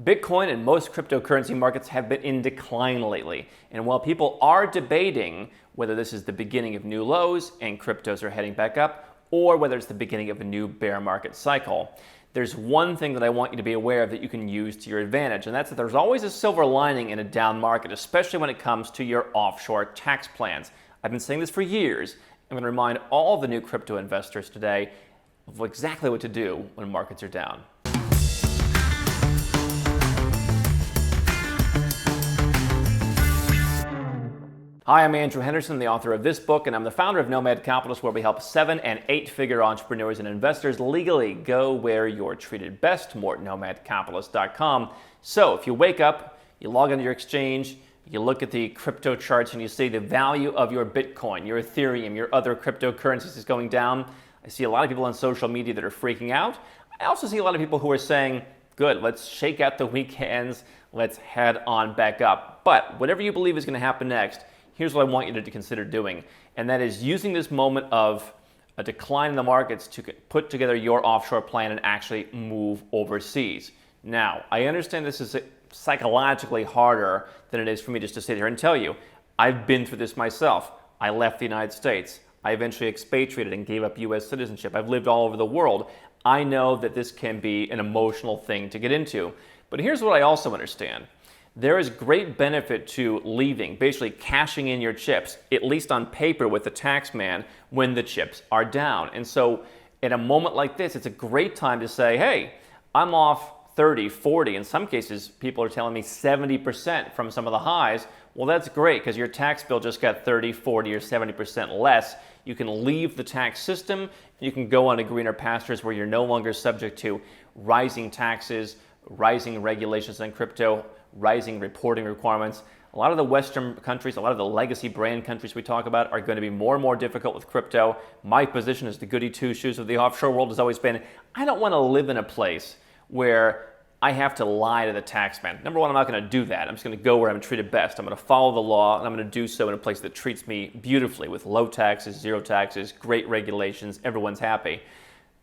Bitcoin and most cryptocurrency markets have been in decline lately. And while people are debating whether this is the beginning of new lows and cryptos are heading back up, or whether it's the beginning of a new bear market cycle, there's one thing that I want you to be aware of that you can use to your advantage, and that's that there's always a silver lining in a down market, especially when it comes to your offshore tax plans. I've been saying this for years. I'm going to remind all the new crypto investors today of exactly what to do when markets are down. Hi, I'm Andrew Henderson, the author of this book, and I'm the founder of Nomad Capitalist, where we help 7- and 8-figure entrepreneurs and investors legally go where you're treated best. More at nomadcapitalist.com. So if you wake up, you log into your exchange, you look at the crypto charts, and you see the value of your Bitcoin, your Ethereum, your other cryptocurrencies is going down. I see a lot of people on social media that are freaking out. I also see a lot of people who are saying, good, let's shake out the weekends, let's head on back up. But whatever you believe is going to happen next, here's what I want you to consider doing, and that is using this moment of a decline in the markets to put together your offshore plan and actually move overseas. Now, I understand this is psychologically harder than it is for me just to sit here and tell you. I've been through this myself. I left the United States. I eventually expatriated and gave up US citizenship. I've lived all over the world. I know that this can be an emotional thing to get into. But here's what I also understand. There is great benefit to leaving, basically cashing in your chips, at least on paper with the tax man, when the chips are down. And so at a moment like this, it's a great time to say, hey, I'm off 30, 40, in some cases, people are telling me 70% from some of the highs. Well, that's great because your tax bill just got 30, 40, or 70% less. You can leave the tax system. You can go on to greener pastures where you're no longer subject to rising taxes, rising regulations on crypto, rising reporting requirements. A lot of the Western countries, a lot of the legacy brand countries we talk about are going to be more and more difficult with crypto. My position as the goody two-shoes of the offshore world has always been, I don't want to live in a place where I have to lie to the tax man. Number one, I'm not going to do that. I'm just going to go where I'm treated best. I'm going to follow the law, and I'm going to do so in a place that treats me beautifully with low taxes, zero taxes, great regulations, everyone's happy.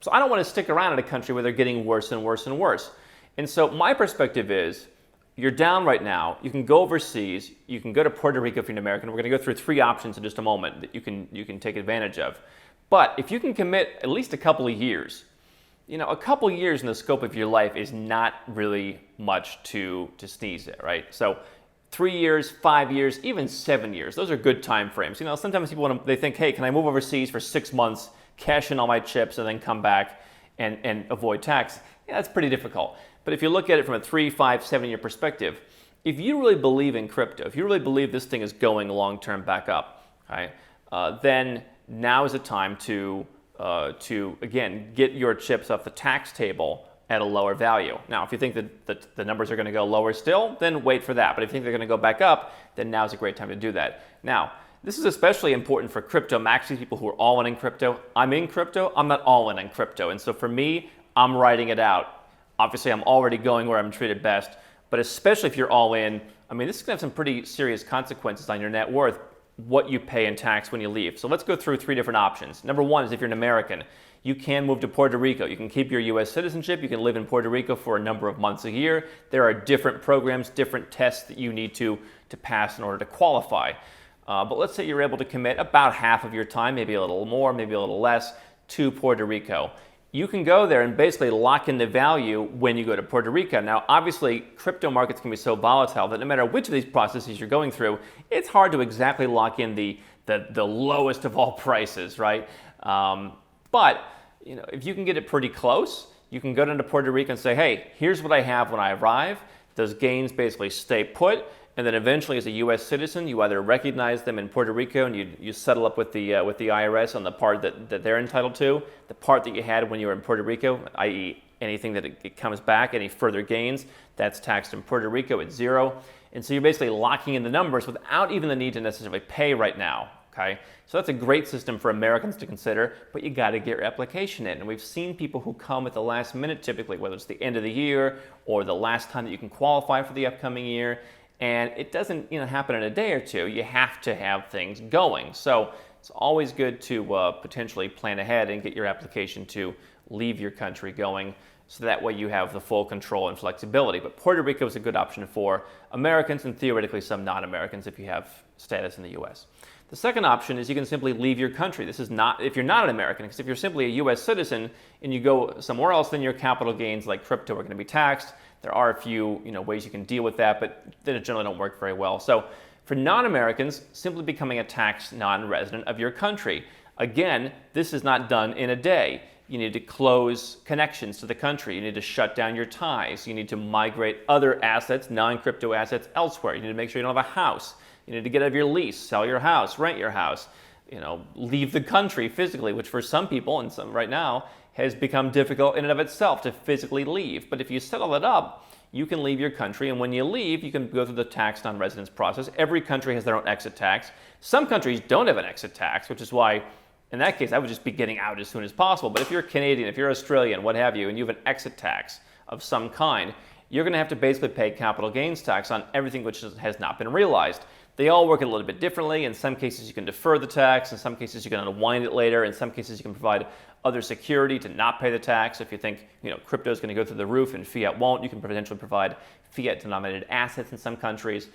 So I don't want to stick around in a country where they're getting worse and worse and worse. And so my perspective is, you're down right now, you can go overseas, you can go to Puerto Rico if you're an American. We're going to go through 3 options in just a moment that you can take advantage of. But if you can commit at least a couple of years, a couple of years in the scope of your life is not really much to sneeze at, right? So 3 years, 5 years, even 7 years, those are good time frames. Sometimes people, they think, hey, can I move overseas for 6 months, cash in all my chips, and then come back and avoid tax? Yeah, that's pretty difficult. But if you look at it from a 3, 5, 7-year perspective, if you really believe in crypto, if you really believe this thing is going long-term back up, right, then now is the time to again, get your chips off the tax table at a lower value. Now, if you think that the numbers are going to go lower still, then wait for that. But if you think they're going to go back up, then now's a great time to do that. Now, this is especially important for crypto maxis, people who are all in crypto. I'm in crypto. I'm not all in crypto. And so for me, I'm writing it out. Obviously, I'm already going where I'm treated best, but especially if you're all in, this is going to have some pretty serious consequences on your net worth, what you pay in tax when you leave. So let's go through 3 different options. Number one is if you're an American, you can move to Puerto Rico. You can keep your US citizenship. You can live in Puerto Rico for a number of months a year. There are different programs, different tests that you need to pass in order to qualify. But let's say you're able to commit about half of your time, maybe a little more, maybe a little less, to Puerto Rico. You can go there and basically lock in the value when you go to Puerto Rico. Now, obviously, crypto markets can be so volatile that no matter which of these processes you're going through, it's hard to exactly lock in the lowest of all prices, right? But if you can get it pretty close, you can go down to Puerto Rico and say, hey, here's what I have when I arrive. Those gains basically stay put. And then eventually, as a U.S. citizen, you either recognize them in Puerto Rico and you settle up with the IRS on the part that they're entitled to, the part that you had when you were in Puerto Rico, i.e. anything that it comes back, any further gains, that's taxed in Puerto Rico at 0. And so you're basically locking in the numbers without even the need to necessarily pay right now. Okay, so that's a great system for Americans to consider, but you got to get your application in. And we've seen people who come at the last minute, typically, whether it's the end of the year or the last time that you can qualify for the upcoming year. And it doesn't happen in a day or two. You have to have things going. So it's always good to potentially plan ahead and get your application to leave your country going so that way you have the full control and flexibility. But Puerto Rico is a good option for Americans and theoretically some non-Americans if you have status in the US. The second option is you can simply leave your country. This is not if you're not an American, because if you're simply a US citizen and you go somewhere else, then your capital gains like crypto are going to be taxed. There are a few ways you can deal with that, but they generally don't work very well. So for non-Americans, simply becoming a taxed non-resident of your country. Again, this is not done in a day. You need to close connections to the country. You need to shut down your ties. You need to migrate other assets, non-crypto assets, elsewhere. You need to make sure you don't have a house. You need to get out of your lease, sell your house, rent your house, leave the country physically, which for some people and some right now has become difficult in and of itself to physically leave. But if you settle it up, you can leave your country, and when you leave, you can go through the tax non-residence process. Every country has their own exit tax. Some countries don't have an exit tax, which is why in that case, I would just be getting out as soon as possible. But if you're Canadian, if you're Australian, what have you, and you have an exit tax of some kind, you're going to have to basically pay capital gains tax on everything which has not been realized. They all work a little bit differently. In some cases, you can defer the tax. In some cases, you can unwind it later. In some cases, you can provide other security to not pay the tax. If you think crypto is going to go through the roof and fiat won't, you can potentially provide fiat-denominated assets in some countries.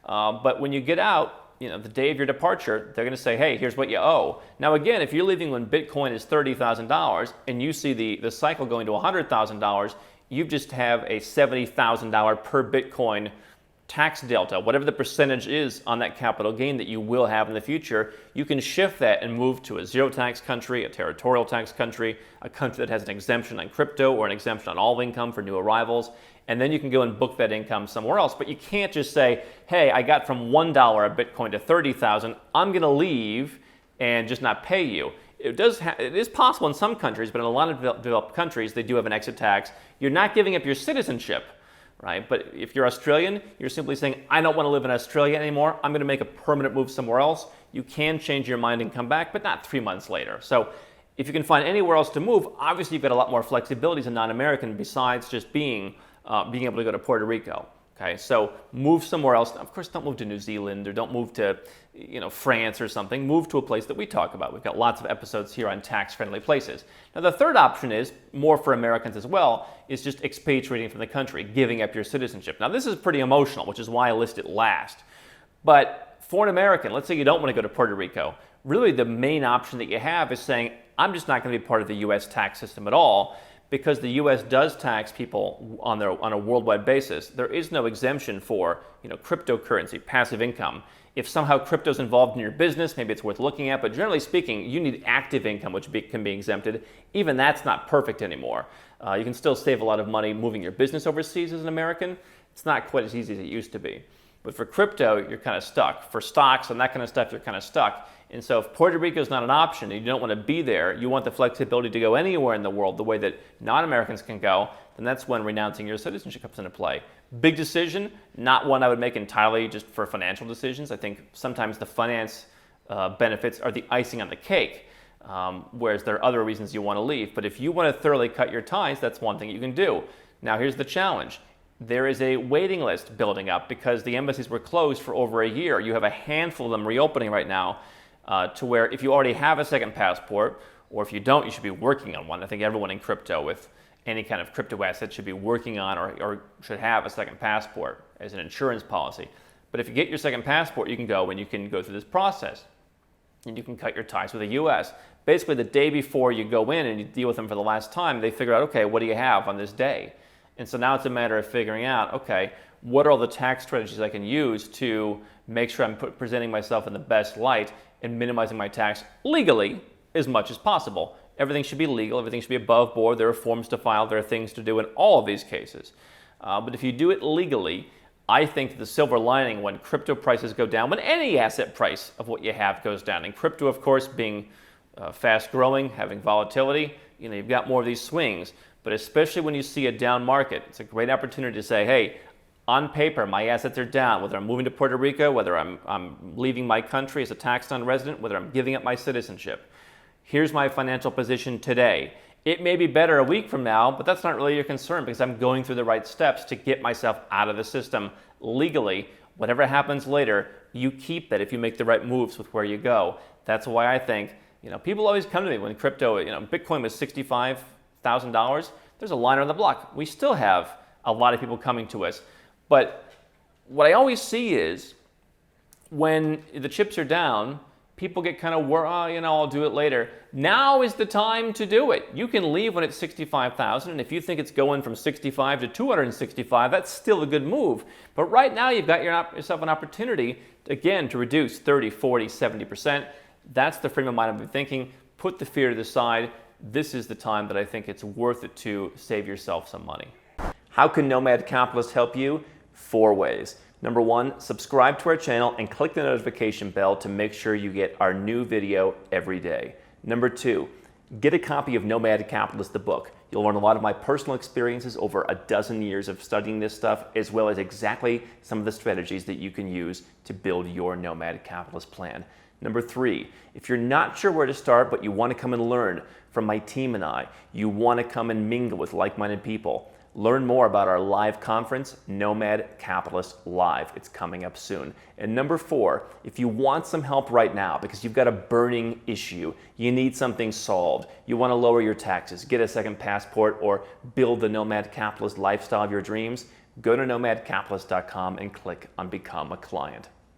But when you get out, the day of your departure, they're going to say, hey, here's what you owe. Now, again, if you're leaving when Bitcoin is $30,000 and you see the cycle going to $100,000, you just have a $70,000 per Bitcoin tax delta. Whatever the percentage is on that capital gain that you will have in the future, you can shift that and move to a zero tax country, a territorial tax country, a country that has an exemption on crypto or an exemption on all income for new arrivals. And then you can go and book that income somewhere else. But you can't just say, hey, I got from $1 a Bitcoin to 30,000, I'm going to leave and just not pay you. It is possible in some countries, but in a lot of developed countries, they do have an exit tax. You're not giving up your citizenship, right? But if you're Australian, you're simply saying, I don't want to live in Australia anymore. I'm going to make a permanent move somewhere else. You can change your mind and come back, but not 3 months later. So if you can find anywhere else to move, obviously you've got a lot more flexibility as a non-American besides just being able to go to Puerto Rico. Okay, so move somewhere else. Of course, don't move to New Zealand or don't move to France or something. Move to a place that we talk about. We've got lots of episodes here on tax-friendly places. Now, the third option is, more for Americans as well, is just expatriating from the country, giving up your citizenship. Now, this is pretty emotional, which is why I list it last. But for an American, let's say you don't want to go to Puerto Rico, really the main option that you have is saying, I'm just not going to be part of the U.S. tax system at all, because the U.S. does tax people on a worldwide basis. There is no exemption for cryptocurrency, passive income. If somehow crypto is involved in your business, maybe it's worth looking at, but generally speaking, you need active income, which can be exempted. Even that's not perfect anymore. You can still save a lot of money moving your business overseas as an American. It's not quite as easy as it used to be. But for crypto, you're kind of stuck. For stocks and that kind of stuff, you're kind of stuck. And so if Puerto Rico is not an option and you don't want to be there, you want the flexibility to go anywhere in the world the way that non-Americans can go, then that's when renouncing your citizenship comes into play. Big decision, not one I would make entirely just for financial decisions. I think sometimes the finance benefits are the icing on the cake, whereas there are other reasons you want to leave. But if you want to thoroughly cut your ties, that's one thing you can do. Now here's the challenge. There is a waiting list building up because the embassies were closed for over a year. You have a handful of them reopening right now. To where if you already have a second passport, or if you don't, you should be working on one. I think everyone in crypto with any kind of crypto asset should be working on or should have a second passport as an insurance policy. But if you get your second passport, you can go and you can go through this process. And you can cut your ties with the U.S. Basically, the day before you go in and you deal with them for the last time, they figure out, okay, what do you have on this day? And so now it's a matter of figuring out, okay, what are all the tax strategies I can use to make sure I'm presenting myself in the best light and minimizing my tax legally as much as possible. Everything should be legal. Everything should be above board. There are forms to file. There are things to do in all of these cases. But if you do it legally, I think the silver lining when crypto prices go down, when any asset price of what you have goes down, and crypto, of course, being fast growing, having volatility, you've got more of these swings. But especially when you see a down market, it's a great opportunity to say, hey, on paper, my assets are down, whether I'm moving to Puerto Rico, whether I'm leaving my country as a tax non-resident, whether I'm giving up my citizenship. Here's my financial position today. It may be better a week from now, but that's not really your concern because I'm going through the right steps to get myself out of the system legally. Whatever happens later, you keep that if you make the right moves with where you go. That's why I think, people always come to me when crypto, Bitcoin was $65,000. there's a line around the block. We still have a lot of people coming to us. But what I always see is when the chips are down, people get kind of worried, oh, you know, I'll do it later. Now is the time to do it. You can leave when it's 65,000, and if you think it's going from 65 to 265, that's still a good move. But right now you've got yourself an opportunity, again, to reduce 30, 40, 70%. That's the frame of mind I've been thinking. Put the fear to the side. This is the time that I think it's worth it to save yourself some money. How can Nomad Capitalist help you? 4 ways. Number 1, subscribe to our channel and click the notification bell to make sure you get our new video every day. Number 2, get a copy of Nomad Capitalist, the book. You'll learn a lot of my personal experiences over a dozen years of studying this stuff, as well as exactly some of the strategies that you can use to build your Nomad Capitalist plan. Number 3, if you're not sure where to start, but you want to come and learn from my team and I, you want to come and mingle with like-minded people, learn more about our live conference, Nomad Capitalist Live. It's coming up soon. And number 4, if you want some help right now because you've got a burning issue, you need something solved, you want to lower your taxes, get a second passport, or build the Nomad Capitalist lifestyle of your dreams, go to nomadcapitalist.com and click on Become a Client.